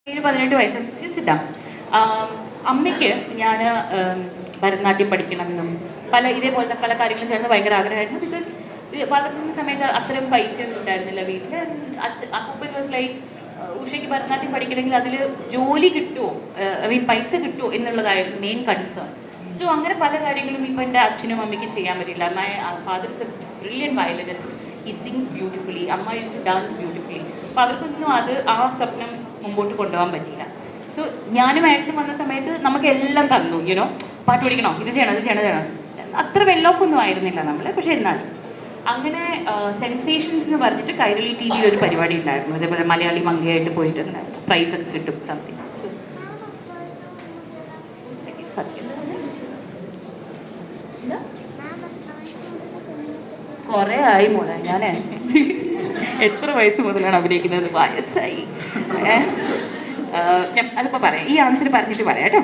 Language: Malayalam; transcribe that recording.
17-18 വയസ്സ് സിദ്ധാം അമ്മയ്ക്ക് ഞാൻ ഭരതനാട്യം പഠിക്കണമെന്നും ഇതേപോലത്തെ പല കാര്യങ്ങളും ചേർന്ന് ഭയങ്കര ആഗ്രഹമായിരുന്നു. ബിക്കോസ് വളർത്തുന്ന സമയത്ത് അത്രയും പൈസയൊന്നും ഉണ്ടായിരുന്നില്ല വീട്ടിൽ. അപ്പൂപ്പൻ വാസ് ലൈക്ക് ഉഷയ്ക്ക് ഭരതനാട്യം പഠിക്കണമെങ്കിൽ അതിൽ ജോലി കിട്ടുമോ, പൈസ കിട്ടുമോ എന്നുള്ളതായിരുന്നു മെയിൻ കൺസേൺ. സോ അങ്ങനെ പല കാര്യങ്ങളും ഇപ്പോൾ എൻ്റെ അച്ഛനും അമ്മയ്ക്കും ചെയ്യാൻ പറ്റില്ല. My father is A brilliant violinist, he sings beautifully, അമ്മ യൂസ് ടു ഡാൻസ് ബ്യൂട്ടിഫുള്ളി. അപ്പോൾ അവർക്കൊന്നും ആ സ്വപ്നം മുമ്പോട്ട് കൊണ്ടുപോകാൻ പറ്റില്ല. സോ ഞാനുമായിട്ട് വന്ന സമയത്ത് നമുക്ക് എല്ലാം തന്നു, യുനോ പാട്ട് പഠിക്കണോ, ഇത് ചെയ്യണം. അത്ര വെൽ ഓഫ് ഒന്നും ആയിരുന്നില്ല നമ്മൾ. പക്ഷെ എന്നാൽ അങ്ങനെ സെൻസേഷൻസ് എന്ന് പറഞ്ഞിട്ട് കൈരളി ടി വിയിൽ ഒരു പരിപാടി ഉണ്ടായിരുന്നു. അതേപോലെ മലയാളി മങ്കയായിട്ട് പോയിട്ട് പ്രൈസ് ഒക്കെ കിട്ടും സംതിങ്. കുറേ ആയി മോളെ, ഞാൻ എത്ര വയസ്സ് മുതലാണ് അഭിനയിക്കുന്നത്? വയസ്സായി. അതിപ്പോൾ പറയാം, ഈ ആൻസർ പറഞ്ഞിട്ട് പറയാം കേട്ടോ.